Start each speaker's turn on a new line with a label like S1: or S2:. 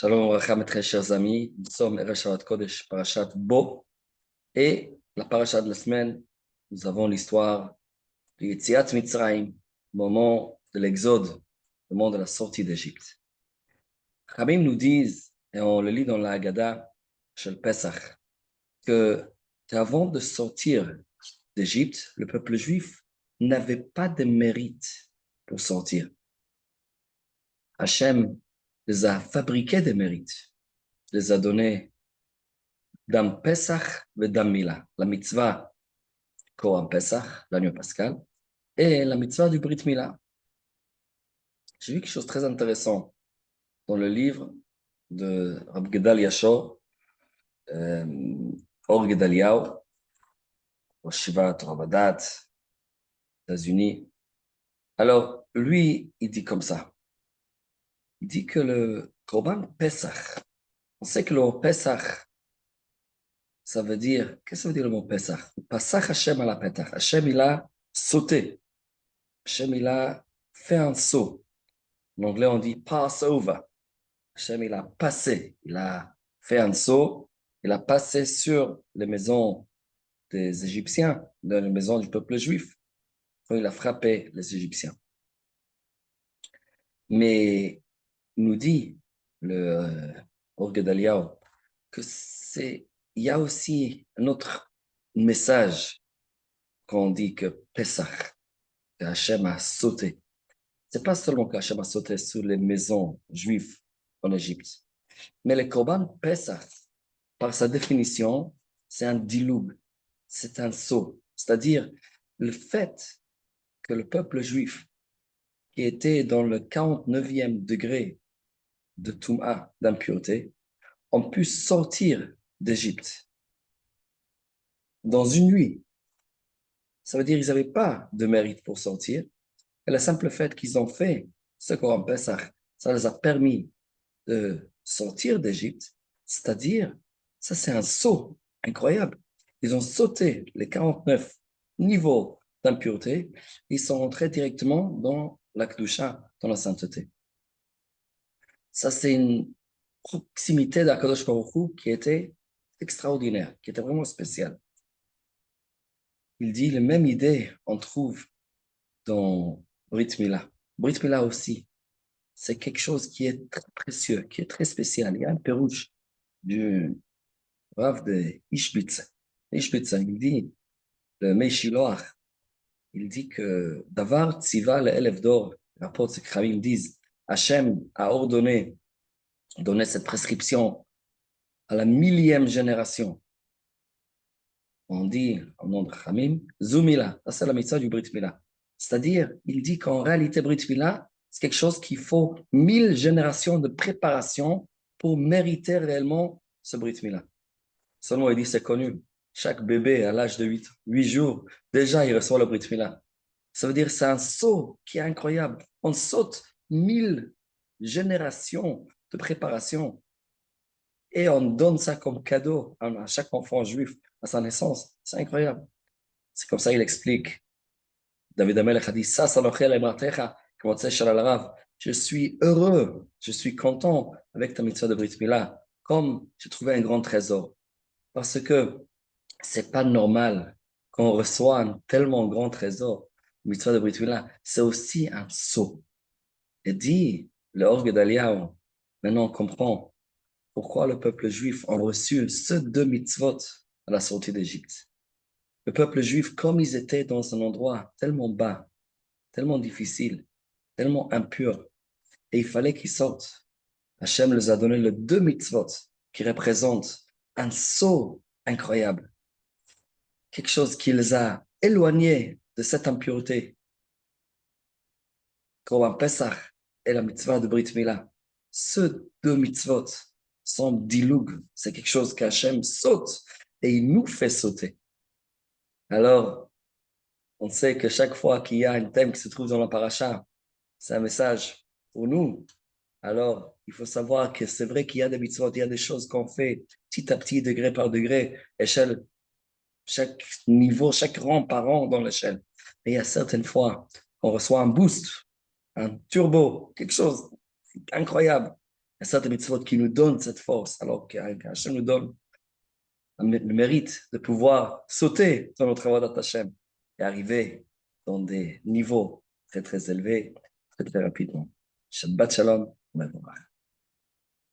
S1: Shalom Aleichem, mes très chers amis. Nous sommes Erev Shabbat Kodesh, Parashat Bo. Et la parashat de la semaine, nous avons l'histoire du Yetziat Mitzrayim, moment de l'exode, le moment de la sortie d'Égypte. Rabim nous disent, et on le lit dans la Haggadah, chez le Pesach, que avant de sortir d'Égypte, le peuple juif n'avait pas de mérite pour sortir. Hachem les a fabriqués des mérites, les a donnés Dam Pesach et Dam Mila, la mitzvah Korban Pesach, l'agneau pascal, et la mitzvah du Brit Mila. J'ai vu quelque chose de très intéressant dans le livre de Rab Gedal Yashor, Or Gedaliahu, au Shiva Torah Badat, États-Unis. Alors, lui, il dit comme ça. Il dit que le Korban Pesach, on sait que le mot Pesach, ça veut dire, qu'est-ce que ça veut dire le mot Pesach? Pasach Hashem ala Petach. Hashem, il a sauté. Hashem, il a fait un saut. En anglais, on dit Passover. Hashem, il a passé, il a fait un saut, il a passé sur les maisons des Égyptiens, dans les maisons du peuple juif, quand il a frappé les Égyptiens. Mais il nous dit, le Or Gedaliahu, il y a aussi un autre message quand on dit que Pesach, que Hashem a sauté. C'est pas seulement qu'Hachem a sauté sur les maisons juives en Égypte, mais le Korban Pesach, par sa définition, c'est un diloug, c'est un saut. C'est-à-dire le fait que le peuple juif, qui était dans le 49e degré de Touma, d'impureté, ont pu sortir d'Égypte dans une nuit. Ça veut dire qu'ils n'avaient pas de mérite pour sortir. Et le simple fait qu'ils ont fait ce Korban Pesach, ça les a permis de sortir d'Égypte, c'est-à-dire, ça c'est un saut incroyable. Ils ont sauté les 49 niveaux d'impureté, ils sont entrés directement dans la Kedusha, dans la sainteté. Ça c'est une proximité d'Akadosh Baruch Hu qui était extraordinaire, qui était vraiment spéciale. Il dit, la même idée, on trouve dans Brit Mila. Brit Mila aussi, c'est quelque chose qui est très précieux, qui est très spécial. Il y a un pérouche du Rav de Ishbitz. Ishbitz, il dit, le Meishiloach, il dit que Davar Tziva le Elef d'or, rapporte ce que Khamim disent, Hachem a ordonné, donné cette prescription à la 1000e génération. On dit, au nom de Khamim, Zumila, ça c'est la mitzvah du Brit Mila. C'est-à-dire, il dit qu'en réalité, Brit Mila, c'est quelque chose qu'il faut 1000 générations de préparation pour mériter réellement ce Brit Mila. Seulement, il dit, c'est connu. Chaque bébé, à l'âge de 8 jours, déjà, il reçoit le Brit Mila. Ça veut dire que c'est un saut qui est incroyable. On saute 1000 générations de préparation et on donne ça comme cadeau à chaque enfant juif à sa naissance. C'est incroyable. C'est comme ça qu'il explique. David Amelech a dit, ça, je suis heureux, je suis content avec ta mitzvah de Brit Mila, comme j'ai trouvé un grand trésor. Parce que c'est pas normal qu'on reçoit un tellement grand trésor, mitzvah de Brit Mila. C'est aussi un saut. Et dit le Or Gedaliahu, maintenant on comprend pourquoi le peuple juif a reçu ces deux mitzvot à la sortie d'Égypte. Le peuple juif, comme ils étaient dans un endroit tellement bas, tellement difficile, tellement impur, et il fallait qu'ils sortent. Hachem les a donné les deux mitzvot qui représentent un saut incroyable. Quelque chose qui les a éloignés de cette impureté. Korban Pesach et la mitzvah de Brit Mila. Ces deux mitzvot sont diloug. C'est quelque chose qu'Hachem saute et il nous fait sauter. Alors, on sait que chaque fois qu'il y a un thème qui se trouve dans la paracha, c'est un message pour nous. Alors, il faut savoir que c'est vrai qu'il y a des mitzvot, il y a des choses qu'on fait petit à petit, degré par degré, échelle, chaque niveau, chaque rang par rang dans l'échelle. Mais il y a certaines fois qu'on reçoit un boost, un turbo, quelque chose d'incroyable. Et ça, des mitzvot qui nous donnent cette force, alors qu'Hachem nous donne le mérite de pouvoir sauter dans notre travail d'Hachem et arriver dans des niveaux très, très élevés, très, très rapidement. Shabbat Shalom.